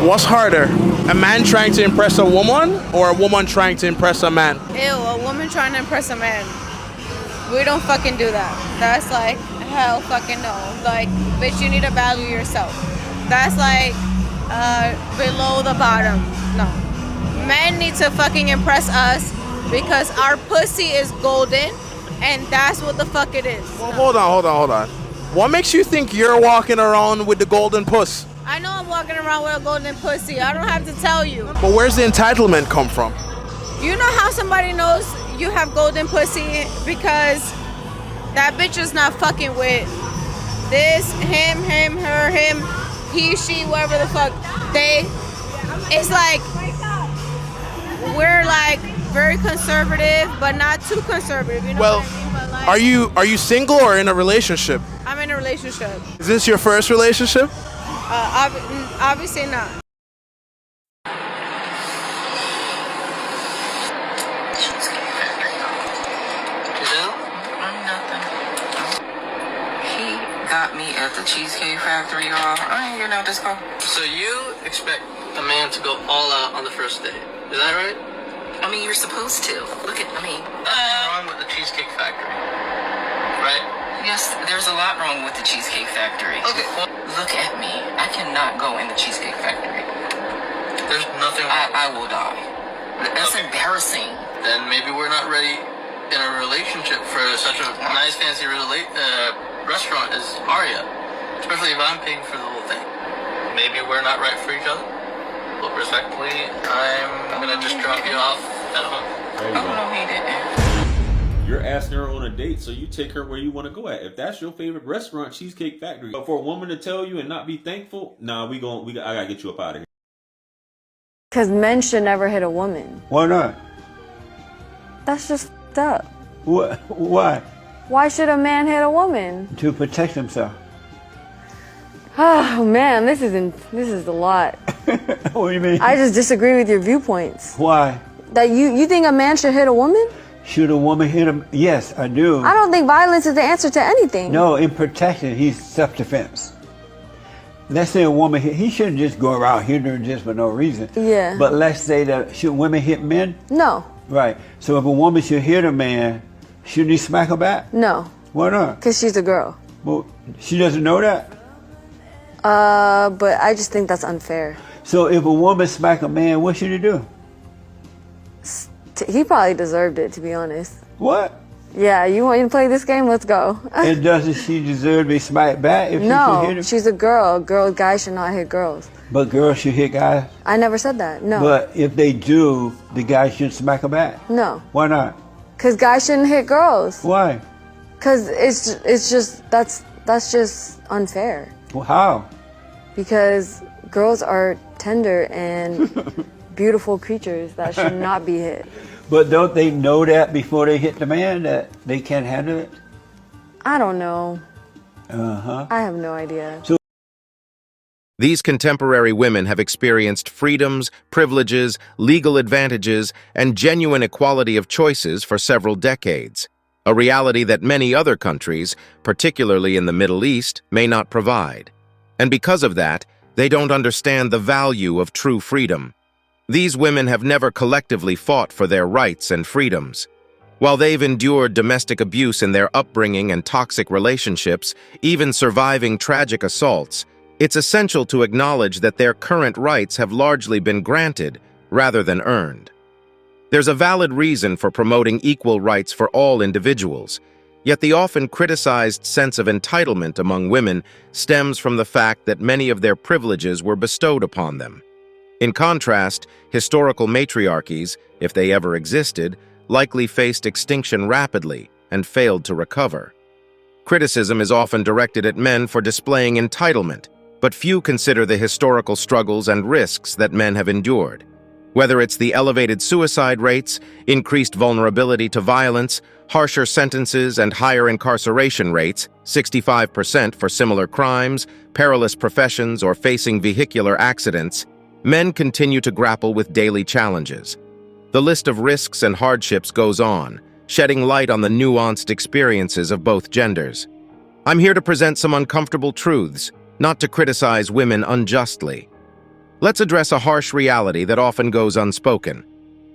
What's harder, a man trying to impress a woman or a woman trying to impress a man? Ew, a woman trying to impress a man. We don't fucking do that. That's like, hell fucking no. Like, bitch, you need to value yourself. That's like, below the bottom. No. Men need to fucking impress us because our pussy is golden and that's what the fuck it is. Well, hold on. What makes you think you're walking around with the golden puss? I know I'm walking around with a golden pussy. I don't have to tell you. But where's the entitlement come from? You know how somebody knows you have golden pussy? Because that bitch is not fucking with this, him, her, him, he, she, whatever the fuck. It's like, we're like very conservative, but not too conservative. You know Well, what I mean? But like, are you single or in a relationship? I'm in a relationship. Is this your first relationship? Obviously not. Got me at the Cheesecake Factory, y'all. I ain't getting out this car. So you expect a man to go all out on the first date? Is that right? I mean, you're supposed to. Look at, Nothing wrong with the Cheesecake Factory, right? yes, there's a lot wrong with the Cheesecake Factory. Okay, well, Look at me. I cannot go in the Cheesecake Factory. there's nothing wrong. I will die. That's Okay. embarrassing. Then maybe we're not ready in a relationship for such a nice, fancy restaurant as Aria. Especially if I'm paying for the whole thing. Maybe we're not right for each other. But respectfully, I'm gonna just drop you off at home. There you Oh, go. no, he didn't. You're asking her on a date, so you take her where you want to go at. If that's your favorite restaurant, Cheesecake Factory. But for a woman to tell you and not be thankful, nah, I gotta get you up out of here. Because men should never hit a woman. Why not? That's just f***ed up. What? Why? Why should a man hit a woman? To protect himself. Oh man, this is a lot. What do you mean? I just disagree with your viewpoints. Why? That you think a man should hit a woman? Should a woman hit him? Yes, I do. I don't think violence is the answer to anything. No, in protection, he's self-defense. Let's say a woman hit, he shouldn't just go around hitting her just for no reason. Yeah. But let's say that, should women hit men? No. Right. So if a woman should hit a man, shouldn't he smack her back? No. Why not? Because she's a girl. Well, she doesn't know that? But I just think that's unfair. So if a woman smack a man, what should he do? He probably deserved it, to be honest. What? Yeah, you want to play this game? Let's go. And doesn't she deserve to be smacked back if she should hit No, him? she's a girl. Guys should not hit girls. But girls should hit guys? I never said that. No. But if they do, the guy should smack her back? No. Why not? Because guys shouldn't hit girls. Why? Because it's just that's just unfair. Well, how? Because girls are tender and beautiful creatures that should not be hit. But don't they know that before they hit the man, that they can't handle it? I don't know. Uh-huh. I have no idea. These contemporary women have experienced freedoms, privileges, legal advantages, and genuine equality of choices for several decades, a reality that many other countries, particularly in the Middle East, may not provide. And because of that, they don't understand the value of true freedom. These women have never collectively fought for their rights and freedoms. While they've endured domestic abuse in their upbringing and toxic relationships, even surviving tragic assaults, it's essential to acknowledge that their current rights have largely been granted rather than earned. There's a valid reason for promoting equal rights for all individuals, yet the often criticized sense of entitlement among women stems from the fact that many of their privileges were bestowed upon them. In contrast, historical matriarchies, if they ever existed, likely faced extinction rapidly and failed to recover. Criticism is often directed at men for displaying entitlement, but few consider the historical struggles and risks that men have endured. Whether it's the elevated suicide rates, increased vulnerability to violence, harsher sentences and higher incarceration rates, 65% for similar crimes, perilous professions, or facing vehicular accidents, men continue to grapple with daily challenges. The list of risks and hardships goes on, shedding light on the nuanced experiences of both genders. I'm here to present some uncomfortable truths, not to criticize women unjustly. Let's address a harsh reality that often goes unspoken.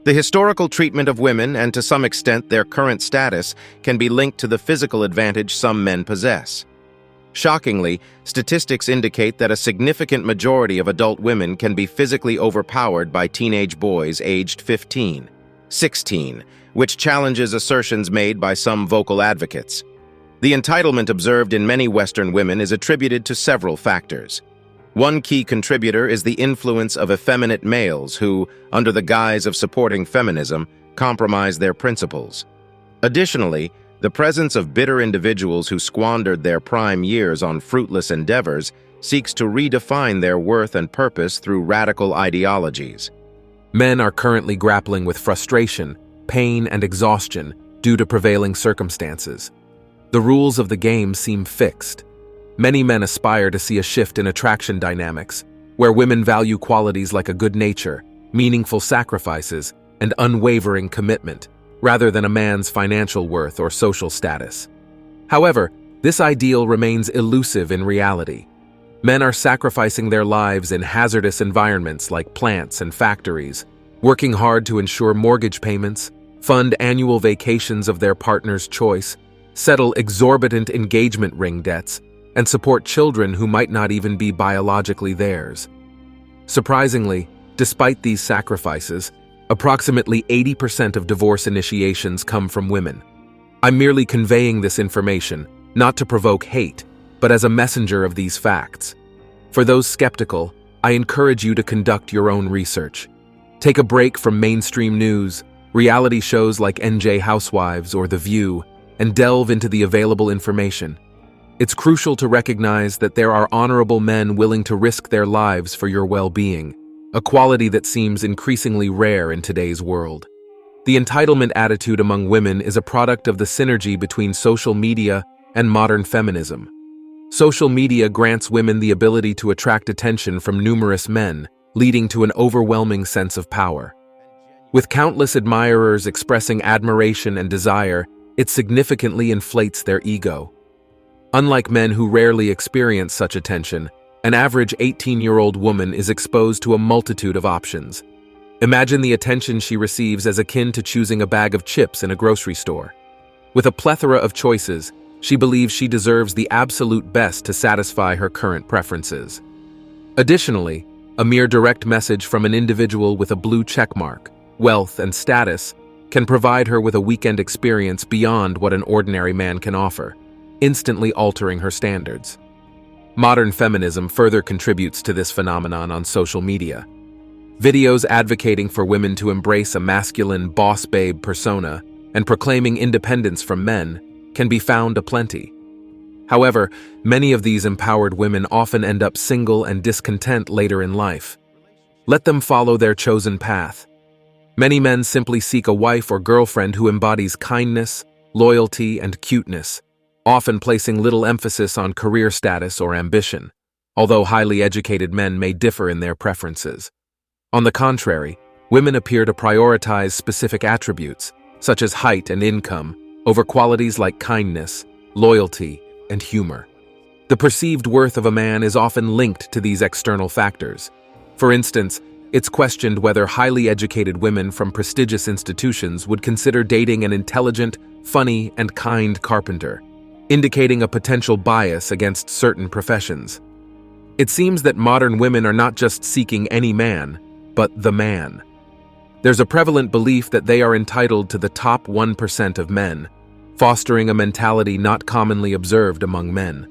The historical treatment of women, and to some extent their current status, can be linked to the physical advantage some men possess. Shockingly, statistics indicate that a significant majority of adult women can be physically overpowered by teenage boys aged 15, 16, which challenges assertions made by some vocal advocates. The entitlement observed in many Western women is attributed to several factors. One key contributor is the influence of effeminate males who, under the guise of supporting feminism, compromise their principles. Additionally, the presence of bitter individuals who squandered their prime years on fruitless endeavors seeks to redefine their worth and purpose through radical ideologies. Men are currently grappling with frustration, pain, and exhaustion due to prevailing circumstances. The rules of the game seem fixed. Many men aspire to see a shift in attraction dynamics, where women value qualities like a good nature, meaningful sacrifices, and unwavering commitment, rather than a man's financial worth or social status. However, this ideal remains elusive in reality. Men are sacrificing their lives in hazardous environments like plants and factories, working hard to ensure mortgage payments, fund annual vacations of their partner's choice, settle exorbitant engagement ring debts, and support children who might not even be biologically theirs. Surprisingly, despite these sacrifices, approximately 80% of divorce initiations come from women. I'm merely conveying this information, not to provoke hate, but as a messenger of these facts. For those skeptical, I encourage you to conduct your own research. Take a break from mainstream news, reality shows like NJ Housewives or The View, and delve into the available information. It's crucial to recognize that there are honorable men willing to risk their lives for your well-being, a quality that seems increasingly rare in today's world. The entitlement attitude among women is a product of the synergy between social media and modern feminism. Social media grants women the ability to attract attention from numerous men, leading to an overwhelming sense of power. With countless admirers expressing admiration and desire, it significantly inflates their ego. Unlike men who rarely experience such attention, an average 18-year-old woman is exposed to a multitude of options. Imagine the attention she receives as akin to choosing a bag of chips in a grocery store. With a plethora of choices, she believes she deserves the absolute best to satisfy her current preferences. Additionally, a mere direct message from an individual with a blue checkmark, wealth, and status can provide her with a weekend experience beyond what an ordinary man can offer, instantly altering her standards. Modern feminism further contributes to this phenomenon on social media. Videos advocating for women to embrace a masculine boss babe persona and proclaiming independence from men can be found aplenty. However, many of these empowered women often end up single and discontent later in life. Let them follow their chosen path. Many men simply seek a wife or girlfriend who embodies kindness, loyalty, and cuteness, often placing little emphasis on career status or ambition, although highly educated men may differ in their preferences. On the contrary, women appear to prioritize specific attributes, such as height and income, over qualities like kindness, loyalty, and humor. The perceived worth of a man is often linked to these external factors. For instance, it's questioned whether highly educated women from prestigious institutions would consider dating an intelligent, funny, and kind carpenter, indicating a potential bias against certain professions. It seems that modern women are not just seeking any man, but the man. There's a prevalent belief that they are entitled to the top 1% of men, fostering a mentality not commonly observed among men.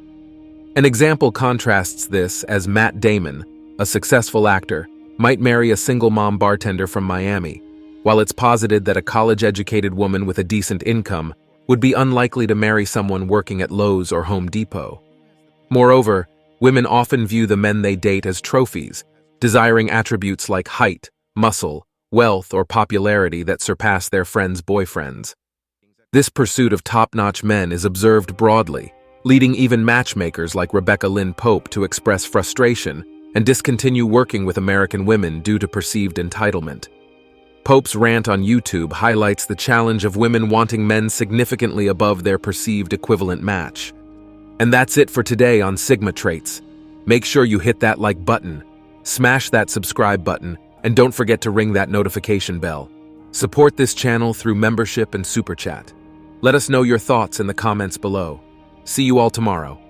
An example contrasts this as Matt Damon, a successful actor, might marry a single-mom bartender from Miami, while it's posited that a college-educated woman with a decent income would be unlikely to marry someone working at Lowe's or Home Depot. Moreover, women often view the men they date as trophies, desiring attributes like height, muscle, wealth, or popularity that surpass their friends' boyfriends. This pursuit of top-notch men is observed broadly, leading even matchmakers like Rebecca Lynn Pope to express frustration and discontinue working with American women due to perceived entitlement. Pope's rant on YouTube highlights the challenge of women wanting men significantly above their perceived equivalent match. And that's it for today on Sigma Traits. Make sure you hit that like button, Smash that subscribe button and don't forget to ring that notification bell. Support this channel through membership and super chat. Let us know your thoughts in the comments below. See you all tomorrow.